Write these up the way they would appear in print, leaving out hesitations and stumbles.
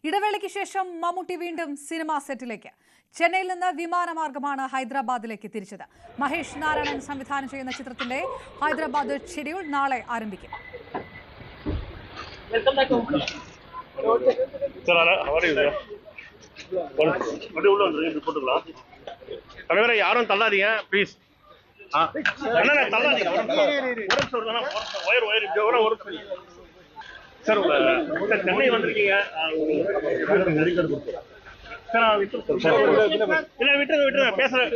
ഇടവേളയ്ക്ക് ശേഷം മമ്മൂട്ടി വീണ്ടും സിനിമാ സെറ്റിലേക്ക്. ചെന്നൈയിൽ നിന്ന് വിമാനമാർഗമാണ് ഹൈദരാബാദിലേക്ക് തിരിച്ചത്. മഹേഷ് നാരായണൻ സംവിധാനം ചെയ്യുന്ന ചിത്രത്തിന്റെ ഹൈദരാബാദ് ഷെഡ്യൂൾ നാളെ ആരംഭിക്കും. யாரும் தள்ளாதீங்க ப்ளீஸ். சார் சென்னை வந்திருக்கீங்க. இல்ல விட்டுருங்க பேசுறேன்,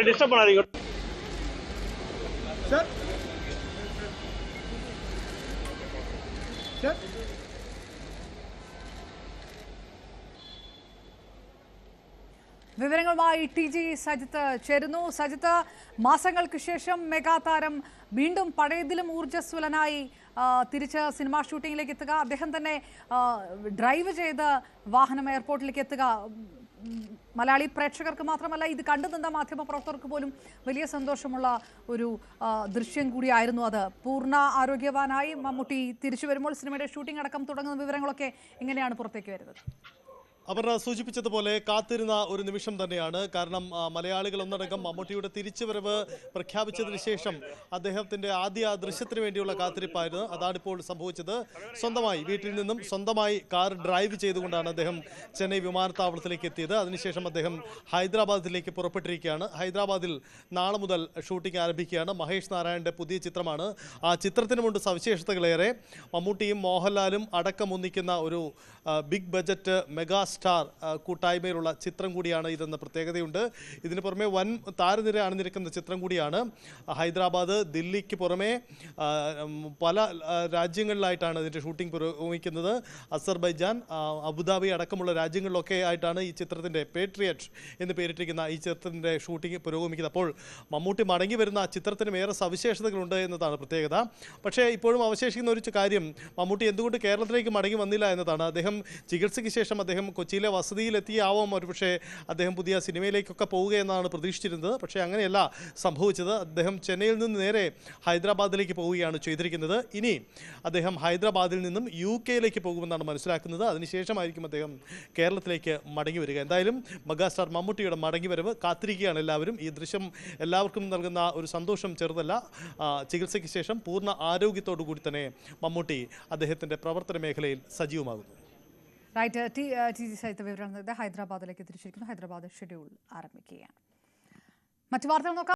டிஸ்டர்ப் பண்ணாதீங்க சார். വിവരങ്ങളുമായി ടി.ജി. സജിത്ത് ചേരുന്നു. സജിത്ത്, മാസങ്ങൾക്ക് ശേഷം മെഗാതാരം വീണ്ടും പഴയതിലും ഊർജ്ജസ്വലനായി തിരിച്ച് സിനിമാ ഷൂട്ടിങ്ങിലേക്ക് എത്തുക, അദ്ദേഹം തന്നെ ഡ്രൈവ് ചെയ്ത് വാഹനം എയർപോർട്ടിലേക്ക് എത്തുക. മലയാളി പ്രേക്ഷകർക്ക് മാത്രമല്ല, ഇത് കണ്ടുനിന്ന മാധ്യമപ്രവർത്തകർക്ക് പോലും വലിയ സന്തോഷമുള്ള ഒരു ദൃശ്യം കൂടിയായിരുന്നു അത്. പൂർണ്ണ ആരോഗ്യവാനായി മമ്മൂട്ടി തിരിച്ചു വരുമ്പോൾ സിനിമയുടെ ഷൂട്ടിംഗ് അടക്കം തുടങ്ങുന്ന വിവരങ്ങളൊക്കെ എങ്ങനെയാണ് പുറത്തേക്ക് വരുന്നത്? അവർ സൂചിപ്പിച്ചതുപോലെ കാത്തിരുന്ന ഒരു നിമിഷം തന്നെയാണ്. കാരണം മലയാളികൾ ഒന്നടങ്കം മമ്മൂട്ടിയുടെ തിരിച്ചുവരവ് പ്രഖ്യാപിച്ചതിന് ശേഷം അദ്ദേഹത്തിൻ്റെ ആദ്യ ദൃശ്യത്തിന് വേണ്ടിയുള്ള കാത്തിരിപ്പായിരുന്നു. അതാണിപ്പോൾ സംഭവിച്ചത്. സ്വന്തമായി വീട്ടിൽ നിന്നും സ്വന്തമായി കാർ ഡ്രൈവ് ചെയ്തുകൊണ്ടാണ് അദ്ദേഹം ചെന്നൈ വിമാനത്താവളത്തിലേക്ക് എത്തിയത്. അതിനുശേഷം അദ്ദേഹം ഹൈദരാബാദിലേക്ക് പുറപ്പെട്ടിരിക്കുകയാണ്. ഹൈദരാബാദിൽ നാളെ മുതൽ ഷൂട്ടിംഗ് ആരംഭിക്കുകയാണ്. മഹേഷ് നാരായണൻ്റെ പുതിയ ചിത്രമാണ്. ആ ചിത്രത്തിനുമുണ്ട് സവിശേഷതകളേറെ. മമ്മൂട്ടിയും മോഹൻലാലും അടക്കം ഒന്നിക്കുന്ന ഒരു ബിഗ് ബജറ്റ് മെഗാ സ്റ്റാർ കൂട്ടായ്മയിലുള്ള ചിത്രം കൂടിയാണ് ഇതെന്ന പ്രത്യേകതയുണ്ട്. ഇതിന് പുറമെ വൻ താരനിര അണിനിരക്കുന്ന ചിത്രം കൂടിയാണ്. ഹൈദരാബാദ്, ദില്ലിക്ക് പുറമെ പല രാജ്യങ്ങളിലായിട്ടാണ് ഇതിൻ്റെ ഷൂട്ടിംഗ് പുരോഗമിക്കുന്നത്. അസർബൈജാൻ, അബുദാബി അടക്കമുള്ള രാജ്യങ്ങളിലൊക്കെ ആയിട്ടാണ് ഈ ചിത്രത്തിൻ്റെ പേട്രിയറ്റ് എന്ന് പേരിട്ടിരിക്കുന്ന ഈ ചിത്രത്തിൻ്റെ ഷൂട്ടിംഗ് പുരോഗമിക്കുന്നത്. അപ്പോൾ മമ്മൂട്ടി മടങ്ങി വരുന്ന ചിത്രത്തിനും ഏറെ സവിശേഷതകളുണ്ട് എന്നതാണ് പ്രത്യേകത. പക്ഷേ ഇപ്പോഴും അവശേഷിക്കുന്ന ഒരു കാര്യം, മമ്മൂട്ടി എന്തുകൊണ്ട് കേരളത്തിലേക്ക് മടങ്ങി വന്നില്ല എന്നതാണ്. അദ്ദേഹം ചികിത്സയ്ക്ക് ശേഷം അദ്ദേഹം കൊച്ചിയിലെ വസതിയിലെത്തിയാവാം ഒരുപക്ഷെ അദ്ദേഹം പുതിയ സിനിമയിലേക്കൊക്കെ പോവുക എന്നാണ് പ്രതീക്ഷിച്ചിരുന്നത്. പക്ഷേ അങ്ങനെയല്ല സംഭവിച്ചത്. അദ്ദേഹം ചെന്നൈയിൽ നിന്ന് നേരെ ഹൈദരാബാദിലേക്ക് പോവുകയാണ് ചെയ്തിരിക്കുന്നത്. ഇനി അദ്ദേഹം ഹൈദരാബാദിൽ നിന്നും UK പോകുമെന്നാണ് മനസ്സിലാക്കുന്നത്. അതിനുശേഷമായിരിക്കും അദ്ദേഹം കേരളത്തിലേക്ക് മടങ്ങി വരിക. എന്തായാലും മെഗാസ്റ്റാർ മമ്മൂട്ടിയുടെ മടങ്ങി വരവ് കാത്തിരിക്കുകയാണ് എല്ലാവരും. ഈ ദൃശ്യം എല്ലാവർക്കും നൽകുന്ന ഒരു സന്തോഷം ചെറുതല്ല. ചികിത്സയ്ക്ക് ശേഷം പൂർണ്ണ ആരോഗ്യത്തോടു കൂടി തന്നെ മമ്മൂട്ടി അദ്ദേഹത്തിൻ്റെ പ്രവർത്തന മേഖലയിൽ സജീവമാകുന്നു. Right, TG. സജിത്ത് വിവരം ഹൈദരാബാദിലേക്ക് തിരിച്ചിരിക്കുന്നു. ഹൈദരാബാദ് ഷെഡ്യൂൾ ആരംഭിക്കുകയാണ്. മറ്റു വാർത്തകൾ നോക്കാം.